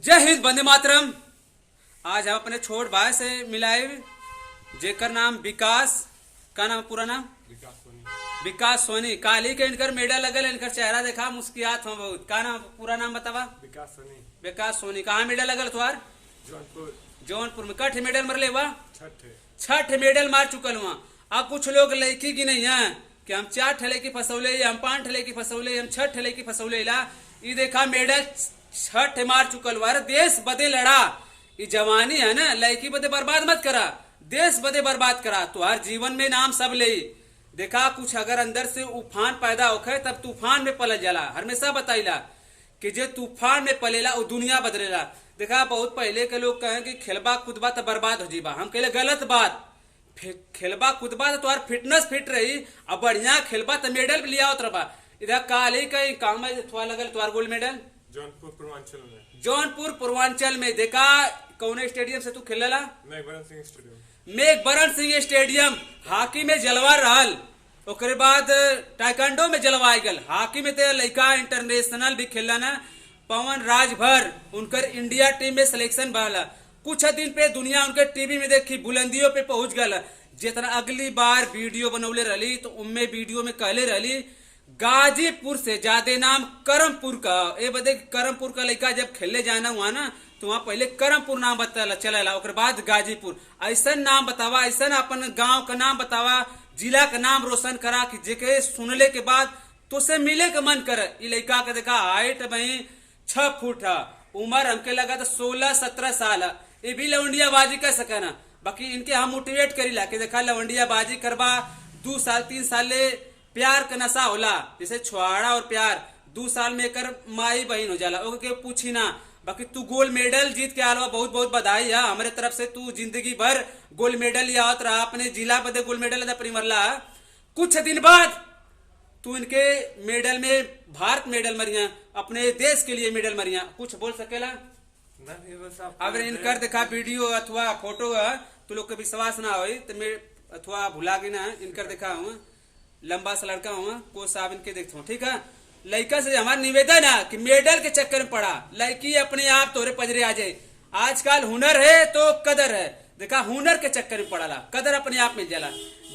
जय हिंद, वंदे मातरम। आज हम अपने छोट भाई से मिलाए जेकर नाम विकास। का नाम पूरा नाम? विकास सोनी। काली के इनकर मेडल लगल, इनकर चेहरा देखा मुस्कियात हो बहुत। का नाम पूरा नाम बतावा? विकास सोनी। विकास सोनी। कहाँ मेडल लगल तुम्हार? जौनपुर। जौनपुर में। कठ मेडल मरले हुआ? छठ। मेडल मार चुकल हुआ। अब कुछ लोग लड़की की नहीं है कि हम 4 ठले की फसौले, हम 5 ठले की फसौले, हम 6 ठले की फसौले ला। ये देखा मेडल 6 मार चुकल हुआ। देश बदे लड़ा। ये जवानी है ना, लड़की बदे बर्बाद मत करा, देश बदे बर्बाद करा। तुम्हार जीवन में नाम सब ले। देखा कुछ अगर अंदर से उफान पैदा होखे तब तूफान में पलट जाला। हमेशा बताइला कि जे तूफान में पलेला वो दुनिया बदलेला। देखा बहुत पहले के लोग कहे कि खेलबा कूदबा तो बर्बाद हो जीबा। हम कहले गलत बात। खेलबा कूदबा तो तुम्हार फिटनेस फिट रही, अब बढ़िया खेलबा तो मेडल भी लिया उतरबा। इधर काल ही कहीं काम में थोड़ा लगल तुम्हार गोल्ड मेडल जौनपुर पूर्वांचल में। जौनपुर पूर्वांचल में। देखा कौन स्टेडियम से तू खेलला? Meghbaran Singh stadium. Meghbaran Singh stadium. Hockey में जलवा रहल, ओकरे बाद टाइकांडो में जलवा गल। हॉकी में तो लड़का इंटरनेशनल भी खेला ना। पवन राजभर उनकर इंडिया टीम में सिलेक्शन बना। कुछ दिन पे दुनिया उनके टीवी में देखी बुलंदियों पे पहुंच गल। जितना अगली बार वीडियो बनौले रही तो उनमें वीडियो में कहले रही गाजीपुर से ज्यादा नाम करमपुर का। ए बदे करमपुर का लड़का जब खेलने जाना हुआ ना तो वहां पहले करमपुर नाम बता चला, ओकर बाद गाजीपुर। ऐसा नाम बतावा, ऐसा अपन गांव का नाम बतावा, जिला का नाम रोशन करा कि जेके सुनले के बाद तो से मिले का मन करे। ये लड़का का देखा हाइट भाई 6 फुट है, उम्र हमके लगा तो 16-17 साल है। ये भी लवंडिया बाजी कर सके ना। बाकी इनके हम मोटिवेट करीला कि देखा लवंडिया बाजी करबा 2 साल 3 साल ले प्यार का नशा होला। जैसे छुआड़ा और प्यार 2 साल में कर माई बहन हो जाला। ओके पूछी ना। बाकी तू गोल्ड मेडल जीत के आलवा, बहुत बहुत बधाई है हमारे तरफ से। तू जिंदगी भर गोल्ड मेडल याद रहा, अपने जिला बदे गोल्ड मेडल परिमरला। कुछ दिन बाद तू इनके मेडल में भारत मेडल मरिया, अपने देश के लिए मेडल मरिया। कुछ बोल सकेला? अगर इनकर देखा वीडियो अथवा फोटो है तो लोग के विश्वास ना हो तो मैं अथवा भुला गई ना। इनकर देखा हूँ लंबा सा लड़का हूँ, को साहब इनके देखता हूँ। ठीक है, लड़का से हमारा निवेदन है कि मेडल के चक्कर में पड़ा लड़की अपने आप तोरे पजरे आ जाए। आजकल हुनर है तो कदर है। देखा हुनर के चक्कर में पड़ाला, कदर अपने आप में जला।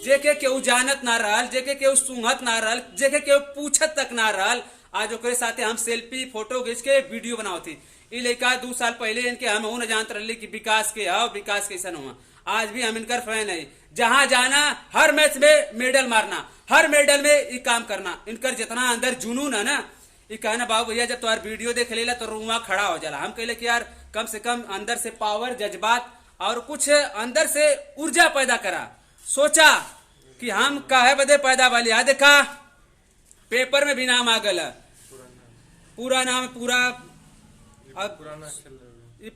जेके केहू जानत ना रहल, जेके केहू सुंघत ना रहल, जेके केहू पूछत तक ना रहल, आज ओकरे साथे हम सेल्फी फोटो खींच के वीडियो बनावती। ये लड़का 2 साल पहले इनके हम न जानते रही कि विकास के आओ, विकास कैसा हुआ। आज भी हम इनकर फैन है। जहां जाना हर मैच में मेडल मारना, हर मेडल में ये काम करना। इनकर जितना अंदर जुनून है ना, ये कहना बाबू भैया जब तुम्हार वीडियो देख लेला तो रुआ खड़ा हो जाला। हम कहले कि यार कम से कम अंदर से पावर, जज्बात और कुछ अंदर से ऊर्जा पैदा करा। सोचा कि हम काहे बदे पैदा वाली। आ देखा पेपर में भी नाम आ गल, पूरा नाम पूरा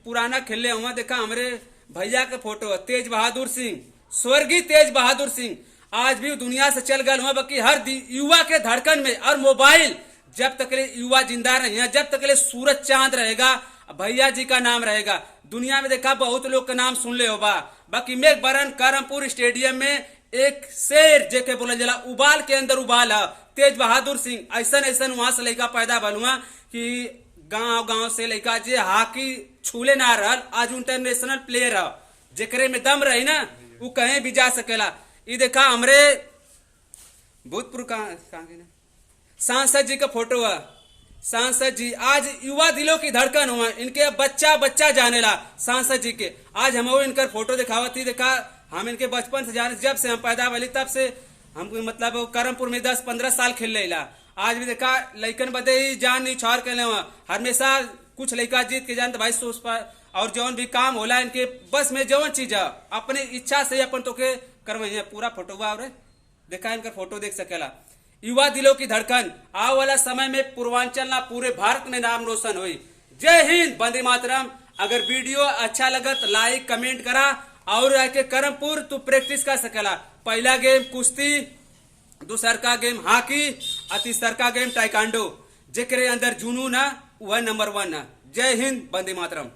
पुराना खेले हुआ। देखा हमारे भैया के फोटो है, तेज बहादुर सिंह, स्वर्गीय तेज बहादुर सिंह। आज भी दुनिया से चल गए हुआ। बाकी हर युवा के धड़कन में और मोबाइल जब तक युवा जिंदा रहे हैं, जब तक सूरज चांद रहेगा, भैया जी का नाम रहेगा। दुनिया में देखा बहुत लोग का नाम सुन ले होगा। बाकी मेघबरन करमपुर स्टेडियम में एक शेर जेके बोला जला उबाल के अंदर उबाल है, तेज बहादुर सिंह। ऐसा ऐसा वहां से लड़का पैदा भल हुआ कि गांव से लड़का जे हॉकी छूले ना रहल, आज इंटरनेशनल प्लेयर है। जेकरे में दम रही ना वो कहीं भी जा सकेला। ये देखा हमरे भूतपूर्व सांसद जी का फोटो है। सांसद जी आज युवा दिलों की धड़कन हुआ। इनके बच्चा बच्चा जानेला सांसद जी के। आज हम इनकर फोटो दिखावती। देखा हम इनके बचपन से जाने, जब से हम पैदा वाली तब से हम मतलब करमपुर में 10-15 साल खेल लेला। आज भी देखा लइकन बदे ही जान नहीं छोड़ के हमेशा कुछ लड़का जीत के जान तो भाई सोच पा। और जौन भी काम होला इनके बस में जौन चीज है अपने इच्छा से अपन तो के करवाई। पूरा फोटो और देखा इनका फोटो देख सकेला। युवा दिलों की धड़कन आने वाला समय में पूर्वांचल ना पूरे भारत में नाम रोशन हुई। जय हिंद, वंदे मातरम। अगर वीडियो अच्छा लगा तो लाइक कमेंट करा और आके करमपुर तू प्रैक्टिस कर सकेला। पहला गेम कुश्ती, दूसर का गेम हॉकी और तीसर का गेम टाइकांडो। जेकरे अंदर जुनून है वह नंबर 1 है। जय हिंद, वंदे मातरम।